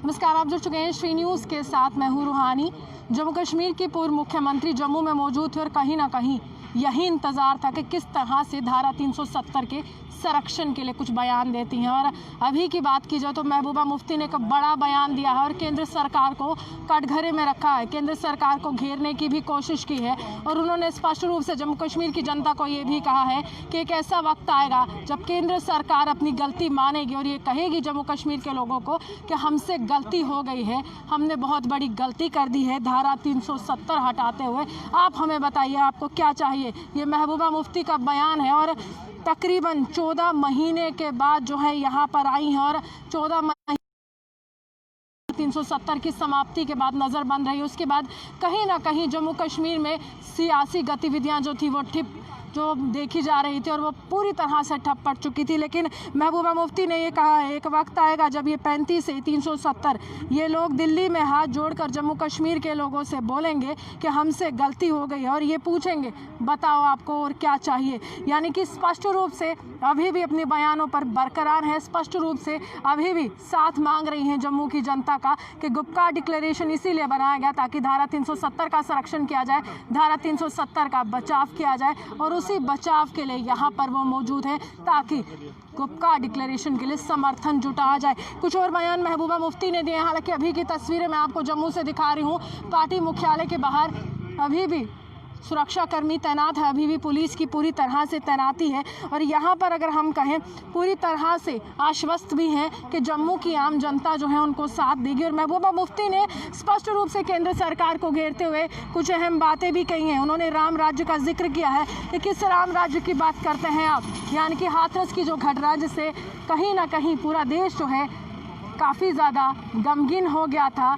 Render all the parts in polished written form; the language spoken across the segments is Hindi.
नमस्कार, आप जुड़ चुके हैं श्री न्यूज़ के साथ। मैं हूं रूहानी। जम्मू कश्मीर की पूर्व मुख्यमंत्री जम्मू में मौजूद थे और कहीं ना कहीं यही इंतज़ार था कि किस तरह से धारा 370 के संरक्षण के लिए कुछ बयान देती हैं। और अभी की बात की जाए तो महबूबा मुफ्ती ने एक बड़ा बयान दिया है और केंद्र सरकार को कटघरे में रखा है, केंद्र सरकार को घेरने की भी कोशिश की है। और उन्होंने स्पष्ट रूप से जम्मू कश्मीर की जनता को ये भी कहा है कि एक ऐसा वक्त आएगा जब केंद्र सरकार अपनी गलती मानेगी और ये कहेगी जम्मू कश्मीर के लोगों को कि हमसे गलती हो गई है, हमने बहुत बड़ी गलती कर दी है धारा 370 हटाते हुए। आप हमें बताइए आपको क्या चाहिए। ये महबूबा मुफ्ती का बयान है और तकरीबन 14 महीने के बाद जो है यहाँ पर आई हैं और 14 महीने 370 की समाप्ति के बाद नज़र बंद रही। उसके बाद कहीं ना कहीं जम्मू कश्मीर में सियासी गतिविधियां जो थी वो जो देखी जा रही थी और वो पूरी तरह से ठप पड़ चुकी थी। लेकिन महबूबा मुफ्ती ने ये कहा है एक वक्त आएगा जब ये 35 से 370 ये लोग दिल्ली में हाथ जोड़कर जम्मू कश्मीर के लोगों से बोलेंगे कि हमसे गलती हो गई और ये पूछेंगे बताओ आपको और क्या चाहिए। यानी कि स्पष्ट रूप से अभी भी अपने बयानों पर बरकरार है, स्पष्ट रूप से अभी भी साथ मांग रही हैं जम्मू की जनता का कि गुपकार डिक्लेरेशन इसीलिए बनाया गया ताकि धारा 370 का संरक्षण किया जाए, धारा 370 का बचाव किया जाए और उसी बचाव के लिए यहाँ पर वो मौजूद है ताकि गुपकार डिक्लेरेशन के लिए समर्थन जुटाया जाए। कुछ और बयान महबूबा मुफ्ती ने दिए। हालांकि अभी की तस्वीरें मैं आपको जम्मू से दिखा रही हूँ। पार्टी मुख्यालय के बाहर अभी भी सुरक्षाकर्मी तैनात है, अभी भी पुलिस की पूरी तरह से तैनाती है और यहाँ पर अगर हम कहें पूरी तरह से आश्वस्त भी हैं कि जम्मू की आम जनता जो है उनको साथ देगी। और महबूबा मुफ्ती ने स्पष्ट रूप से केंद्र सरकार को घेरते हुए कुछ अहम बातें भी कही हैं। उन्होंने राम राज्य का जिक्र किया है कि किस राम राज्य की बात करते हैं आप, यानी कि हाथरस की जो घटना जिससे कहीं ना कहीं पूरा देश जो है काफ़ी ज़्यादा गमगीन हो गया था,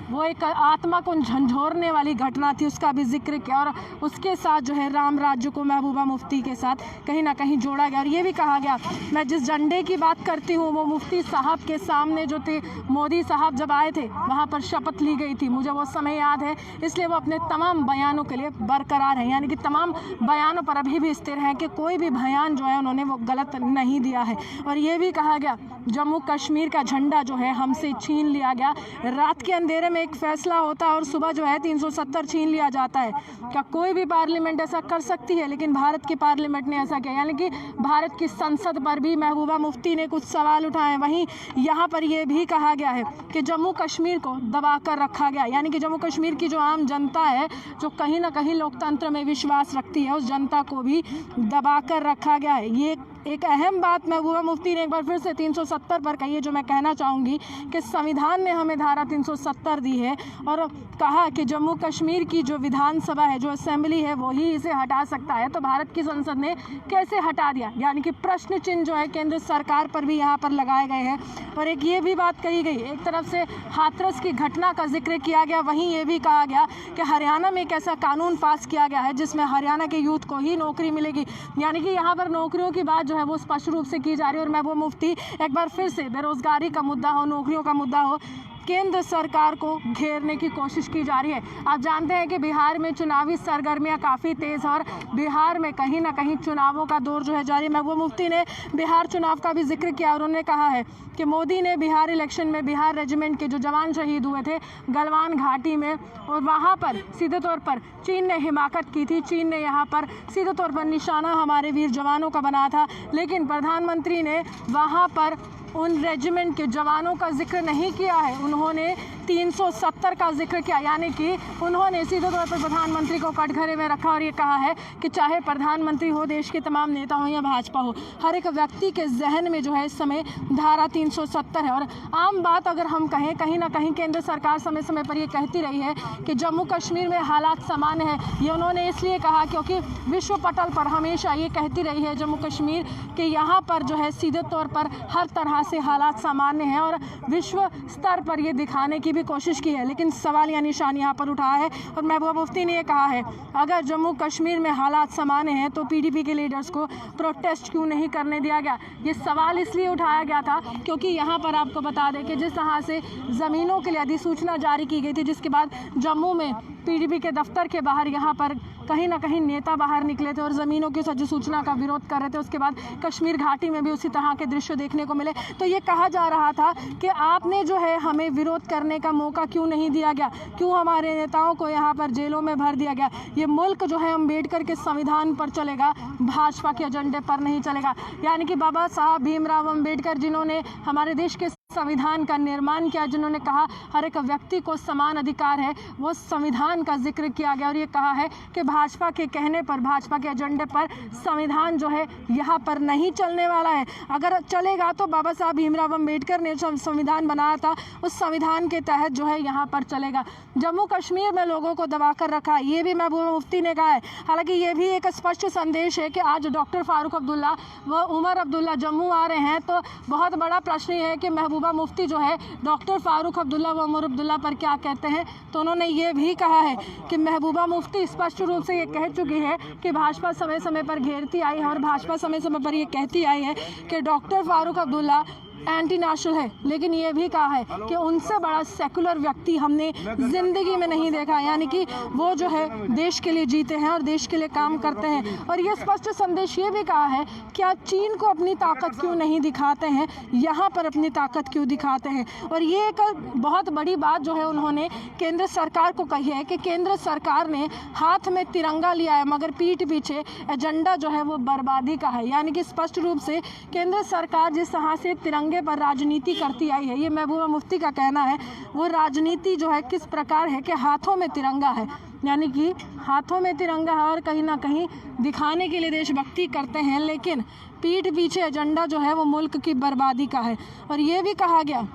वो एक आत्मा को झंझोरने वाली घटना थी, उसका भी जिक्र किया और उसके साथ जो है राम राज्य को महबूबा मुफ्ती के साथ कहीं ना कहीं जोड़ा गया। और ये भी कहा गया, मैं जिस झंडे की बात करती हूँ वो मुफ्ती साहब के सामने जो थे मोदी साहब जब आए थे वहाँ पर शपथ ली गई थी, मुझे वो समय याद है, इसलिए वो अपने तमाम बयानों के लिए बरकरार हैं। यानी कि तमाम बयानों पर अभी भी स्थिर हैं कि कोई भी बयान जो है उन्होंने वो गलत नहीं दिया है। और ये भी कहा गया जम्मू कश्मीर का झंडा जो है हमसे छीन लिया गया, रात के अंधेरे में एक फैसला होता है और सुबह जो है 370 छीन लिया जाता है। क्या कोई भी पार्लियामेंट ऐसा कर सकती है? लेकिन भारत की पार्लियामेंट ने ऐसा किया, यानी कि भारत की संसद पर भी महबूबा मुफ्ती ने कुछ सवाल उठाए। वहीं यहाँ पर यह भी कहा गया है कि जम्मू कश्मीर को दबा कर रखा गया, यानी कि जम्मू कश्मीर की जो आम जनता है जो कहीं ना कहीं लोकतंत्र में विश्वास रखती है उस जनता को भी दबा कर रखा गया है। ये एक अहम बात महबूबा मुफ्ती ने एक बार फिर से 370 पर कही है जो मैं कहना चाहूँगी कि संविधान ने हमें धारा 370 दी है और कहा कि जम्मू कश्मीर की जो विधानसभा है, जो असेंबली है, वही इसे हटा सकता है। तो भारत की संसद ने कैसे हटा दिया, यानी कि प्रश्न चिन्ह जो है केंद्र सरकार पर भी यहाँ पर लगाए गए हैं। और एक ये भी बात कही गई, एक तरफ से हाथरस की घटना का जिक्र किया गया, वहीं ये भी कहा गया कि हरियाणा में एक ऐसा कानून पास किया गया है जिसमें हरियाणा के यूथ को ही नौकरी मिलेगी। यानी कि यहाँ पर नौकरियों की बात जो है वो स्पष्ट रूप से की जा रही है। और महबूबा मुफ्ती एक बार फिर से बेरोजगारी का मुद्दा हो, नौकरियों का मुद्दा हो, केंद्र सरकार को घेरने की कोशिश की जा रही है। आप जानते हैं कि बिहार में चुनावी सरगर्मियां काफ़ी तेज़ और बिहार में कहीं ना कहीं चुनावों का दौर जो है जारी है। महबूबा मुफ्ती ने बिहार चुनाव का भी जिक्र किया और उन्होंने कहा है कि मोदी ने बिहार इलेक्शन में बिहार रेजिमेंट के जो जवान शहीद हुए थे गलवान घाटी में, और वहाँ पर सीधे तौर पर चीन ने हिमाकत की थी, चीन ने यहाँ पर सीधे तौर पर निशाना हमारे वीर जवानों का बनाया था। लेकिन प्रधानमंत्री ने वहाँ पर उन रेजिमेंट के जवानों का जिक्र नहीं किया है, उन्होंने 370 का जिक्र किया। यानी कि उन्होंने सीधे तौर पर प्रधानमंत्री को कटघरे में रखा और ये कहा है कि चाहे प्रधानमंत्री हो, देश के तमाम नेता हो या भाजपा हो, हर एक व्यक्ति के जहन में जो है इस समय धारा 370 है। और आम बात अगर हम कहें, कहीं ना कहीं केंद्र सरकार समय समय पर ये कहती रही है कि जम्मू कश्मीर में हालात सामान्य है। ये उन्होंने इसलिए कहा क्योंकि विश्व पटल पर हमेशा ये कहती रही है जम्मू कश्मीर कि यहाँ पर जो है सीधे तौर पर हर तरह से हालात सामान्य हैं और विश्व स्तर पर ये दिखाने की भी कोशिश की है। लेकिन सवाल या निशान यहाँ पर उठाया है और महबूबा मुफ्ती ने ये कहा है अगर जम्मू कश्मीर में हालात सामान्य हैं तो पीडीपी के लीडर्स को प्रोटेस्ट क्यों नहीं करने दिया गया। ये सवाल इसलिए उठाया गया था क्योंकि यहाँ पर आपको बता दें कि जिस तरह से ज़मीनों के लिए अधिसूचना जारी की गई थी, जिसके बाद जम्मू में पीडीपी के दफ्तर के बाहर यहाँ पर कहीं ना कहीं नेता बाहर निकले थे और ज़मीनों की अधिसूचना का विरोध कर रहे थे। उसके बाद कश्मीर घाटी में भी उसी तरह के दृश्य देखने को मिले। तो ये कहा जा रहा था कि आपने जो है हमें विरोध करने का मौका क्यों नहीं दिया गया, क्यों हमारे नेताओं को यहाँ पर जेलों में भर दिया गया। ये मुल्क जो है अम्बेडकर के संविधान पर चलेगा, भाजपा के एजेंडे पर नहीं चलेगा। यानी कि बाबा साहब भीमराव अम्बेडकर जिन्होंने हमारे देश के संविधान का निर्माण किया, जिन्होंने कहा हर एक व्यक्ति को समान अधिकार है, वो संविधान का जिक्र किया गया और ये कहा है कि भाजपा के कहने पर, भाजपा के एजेंडे पर संविधान जो है यहाँ पर नहीं चलने वाला है। अगर चलेगा तो बाबा साहब भीमराव अम्बेडकर ने जो संविधान बनाया था उस संविधान के तहत जो है यहाँ पर चलेगा। जम्मू कश्मीर में लोगों को दबा कर रखा, ये भी महबूबा मुफ्ती ने कहा है। हालांकि ये भी एक स्पष्ट संदेश है कि आज डॉक्टर फारूक अब्दुल्ला व उमर अब्दुल्ला जम्मू आ रहे हैं, तो बहुत बड़ा प्रश्न ये है कि महबूबा मुफ्ती जो है डॉक्टर फारूक अब्दुल्ला व उमर अब्दुल्ला पर क्या कहते हैं। तो उन्होंने ये भी कहा है कि महबूबा मुफ्ती स्पष्ट रूप से ये कह चुकी है कि भाजपा समय समय पर घेरती आई है और भाजपा समय समय पर ये कहती आई है कि doctor Farooq Abdullah anti national है, लेकिन ये भी कहा है कि उनसे बड़ा सेकुलर व्यक्ति हमने ज़िंदगी में नहीं देखा। यानी कि वो जो है देश के लिए जीते हैं और देश के लिए काम करते हैं। और ये स्पष्ट संदेश ये भी कहा है कि आप चीन को अपनी ताकत क्यों नहीं दिखाते हैं, यहाँ पर अपनी ताकत क्यों दिखाते हैं। और ये एक बहुत बड़ी बात जो है उन्होंने केंद्र सरकार को कही है कि केंद्र सरकार ने हाथ में तिरंगा लिया है मगर पीठ पीछे एजेंडा जो है वो बर्बादी का है। यानी कि स्पष्ट रूप से केंद्र सरकार जिस तरह से तिरंगे पर राजनीति करती आई है, ये महबूबा मुफ्ती का कहना है, वो राजनीति जो है किस प्रकार है कि हाथों में तिरंगा है। यानी कि हाथों में तिरंगा है और कहीं ना कहीं दिखाने के लिए देशभक्ति करते हैं, लेकिन पीठ पीछे एजेंडा जो है वो मुल्क की बर्बादी का है। और ये भी कहा गया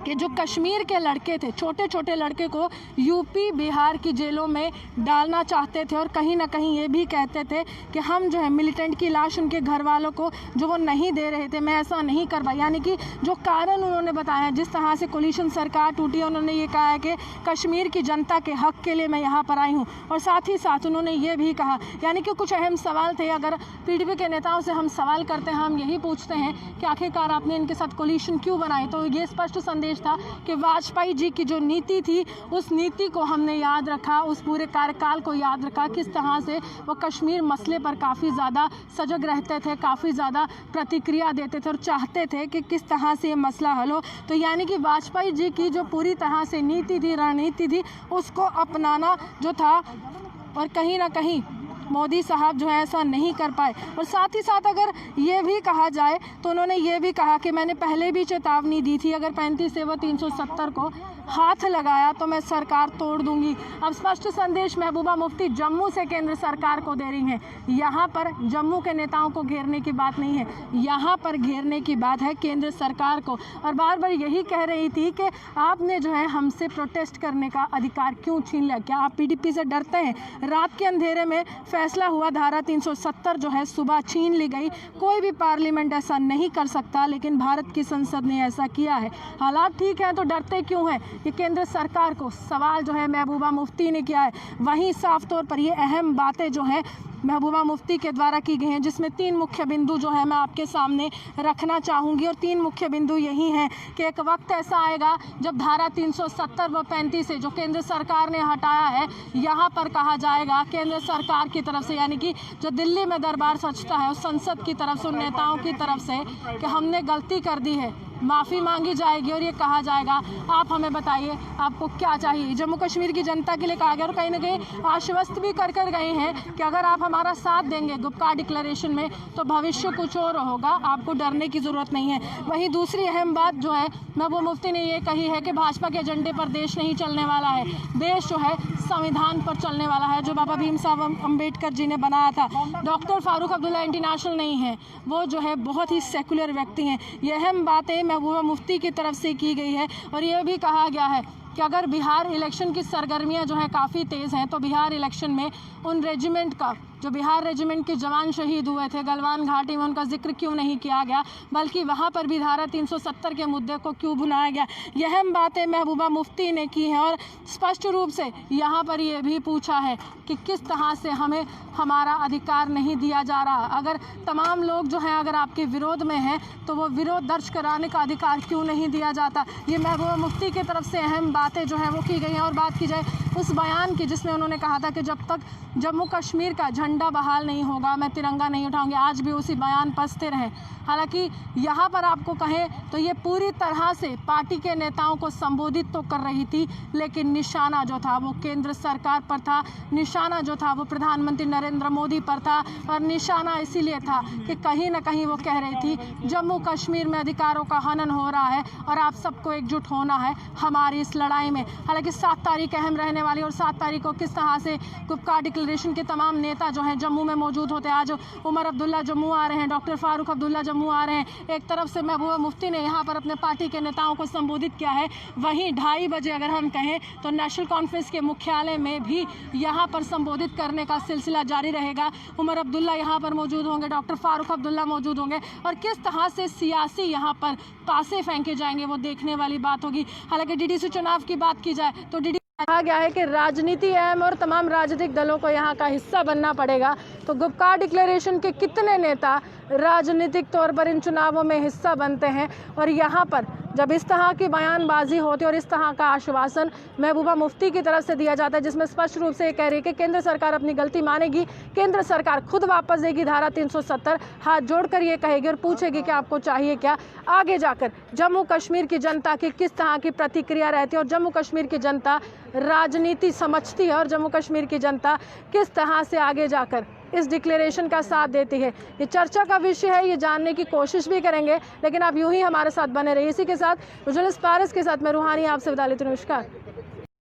कि जो कश्मीर के लड़के थे, छोटे छोटे लड़के को यूपी बिहार की जेलों में डालना चाहते थे और कहीं ना कहीं ये भी कहते थे कि हम जो है मिलिटेंट की लाश उनके घर वालों को जो वो नहीं दे रहे थे, मैं ऐसा नहीं कर पाई। यानी कि जो कारण उन्होंने बताया, जिस तरह से कोलिशन सरकार टूटी, उन्होंने ये कहा है कि कश्मीर की जनता के हक के लिए मैं यहाँ पर आई हूँ। और साथ ही साथ उन्होंने ये भी कहा, यानी कि कुछ अहम सवाल थे। अगर पीडीपी के नेताओं से हम सवाल करते हैं, हम यही पूछते हैं कि आखिरकार आपने इनके साथ कोलिशन क्यों बनाई, तो ये स्पष्ट संदेश था कि वाजपेयी जी की जो नीति थी उस नीति को हमने याद रखा, उस पूरे कार्यकाल को याद रखा, किस तरह से वो कश्मीर मसले पर काफ़ी ज़्यादा सजग रहते थे, काफ़ी ज़्यादा प्रतिक्रिया देते थे और चाहते थे कि किस तरह से ये मसला हल हो। तो यानी कि वाजपेयी जी की जो पूरी तरह से नीति थी, रणनीति थी, उसको अपनाना जो था, और कहीं ना कहीं मोदी साहब जो है ऐसा नहीं कर पाए। और साथ ही साथ अगर ये भी कहा जाए तो उन्होंने ये भी कहा कि मैंने पहले भी चेतावनी दी थी, अगर 35 व 370 को हाथ लगाया तो मैं सरकार तोड़ दूंगी। अब स्पष्ट संदेश महबूबा मुफ्ती जम्मू से केंद्र सरकार को दे रही हैं। यहाँ पर जम्मू के नेताओं को घेरने की बात नहीं है, यहाँ पर घेरने की बात है केंद्र सरकार को। और बार बार यही कह रही थी कि आपने जो है हमसे प्रोटेस्ट करने का अधिकार क्यों छीन लिया, क्या आप पीडीपी से डरते हैं। रात के अंधेरे में फैसला हुआ, धारा 370 जो है सुबह छीन ली गई। कोई भी पार्लियामेंट ऐसा नहीं कर सकता, लेकिन भारत की संसद ने ऐसा किया है। हालात ठीक है तो डरते क्यों हैं, ये केंद्र सरकार को सवाल जो है महबूबा मुफ्ती ने किया है। वहीं साफ तौर पर ये अहम बातें जो हैं महबूबा मुफ्ती के द्वारा की गई हैं, जिसमें 3 मुख्य बिंदु जो है मैं आपके सामने रखना चाहूँगी। और 3 मुख्य बिंदु यही हैं कि एक वक्त ऐसा आएगा जब धारा 370 व 35 से जो केंद्र सरकार ने हटाया है, यहाँ पर कहा जाएगा केंद्र सरकार की तरफ से, यानी कि जो दिल्ली में दरबार सजता है उस संसद की तरफ से, उन नेताओं की तरफ से कि हमने गलती कर दी है, माफ़ी मांगी जाएगी और ये कहा जाएगा आप हमें बताइए आपको क्या चाहिए। जम्मू कश्मीर की जनता के लिए कहा गया और कहीं ना कहीं आश्वस्त भी कर गए हैं कि अगर आप हमारा साथ देंगे गुप्कार डिक्लेरेशन में तो भविष्य कुछ और होगा, आपको डरने की ज़रूरत नहीं है। वहीं दूसरी अहम बात जो है महबूबा मुफ्ती ने ये कही है कि भाजपा के एजेंडे पर देश नहीं चलने वाला है, देश जो है संविधान पर चलने वाला है, जो बाबा भीम साहब अम्बेडकर जी ने बनाया था। Doctor Farooq Abdullah anti national नहीं है, वो जो है बहुत ही सेकुलर व्यक्ति हैं। ये अहम बातें महबूबा मुफ्ती की तरफ से की गई है। और ये भी कहा गया है कि अगर बिहार इलेक्शन की सरगर्मियां जो है काफ़ी तेज़ हैं तो बिहार इलेक्शन में उन रेजिमेंट का, जो बिहार रेजिमेंट के जवान शहीद हुए थे गलवान घाटी में, उनका जिक्र क्यों नहीं किया गया, बल्कि वहाँ पर भी धारा 370 के मुद्दे को क्यों भुलाया गया। यह अहम बातें महबूबा मुफ्ती ने की हैं और स्पष्ट रूप से यहाँ पर ये भी पूछा है कि किस तरह से हमें हमारा अधिकार नहीं दिया जा रहा। अगर तमाम लोग जो हैं अगर आपके विरोध में हैं तो वो विरोध दर्ज कराने का अधिकार क्यों नहीं दिया जाता। ये महबूबा मुफ्ती की तरफ से अहम बातें जो हैं वो की गई हैं। और बात की जाए उस बयान की जिसमें उन्होंने कहा था कि जब तक जम्मू कश्मीर का झंडा बहाल नहीं होगा मैं तिरंगा नहीं उठाऊंगी, आज भी उसी बयान पर स्थिर है। हालांकि यहाँ पर आपको कहें तो ये पूरी तरह से पार्टी के नेताओं को संबोधित तो कर रही थी, लेकिन निशाना जो था वो केंद्र सरकार पर था, निशाना जो था वो प्रधानमंत्री नरेंद्र मोदी पर था, और निशाना इसीलिए था कि कहीं ना कहीं वो कह रही थी जम्मू कश्मीर में अधिकारों का हनन हो रहा है और आप सबको एकजुट होना है हमारी इस लड़ाई में। हालांकि 7 तारीख अहम रहने वाली, और 7 तारीख को किस तरह से गुपकार डिक्लेरेशन के तमाम नेता जो हैं जम्मू में मौजूद होते हैं। आज उमर अब्दुल्ला जम्मू आ रहे हैं, डॉक्टर फारूक अब्दुल्ला जम्मू आ रहे हैं। एक तरफ से महबूबा मुफ्ती ने यहाँ पर अपने पार्टी के नेताओं को संबोधित किया है, वहीं 2:30 बजे अगर हम कहें तो नेशनल कॉन्फ्रेंस के मुख्यालय में भी यहाँ पर संबोधित करने का सिलसिला जारी रहेगा। उमर अब्दुल्ला यहाँ पर मौजूद होंगे, डॉक्टर फारूक अब्दुल्ला मौजूद होंगे, और किस तरह से सियासी यहाँ पर पासे फेंके जाएंगे वो देखने वाली बात होगी। हालांकि डीडीसी चुनाव की बात की जाए तो कहा गया है कि राजनीति अहम और तमाम राजनीतिक दलों को यहाँ का हिस्सा बनना पड़ेगा। तो गुपकार डिक्लेरेशन के कितने नेता राजनीतिक तौर पर इन चुनावों में हिस्सा बनते हैं, और यहाँ पर जब इस तरह की बयानबाजी होती है और इस तरह का आश्वासन महबूबा मुफ्ती की तरफ से दिया जाता है, जिसमें स्पष्ट रूप से ये कह रही है कि केंद्र सरकार अपनी गलती मानेगी, केंद्र सरकार खुद वापस देगी धारा 370, हाथ जोड़कर ये कहेगी और पूछेगी कि आपको चाहिए क्या। आगे जाकर जम्मू कश्मीर की जनता की किस तरह की प्रतिक्रिया रहती है और जम्मू कश्मीर की जनता राजनीति समझती है और जम्मू कश्मीर की जनता किस तरह से आगे जाकर इस डिक्लेरेशन का साथ देती है, ये चर्चा का विषय है, ये जानने की कोशिश भी करेंगे। लेकिन आप यूं ही हमारे साथ बने रहिए। इसी के साथ जर्नलिस्ट पारस के साथ मैं रूहानी आपसे विदा लेती हूं। नमस्कार।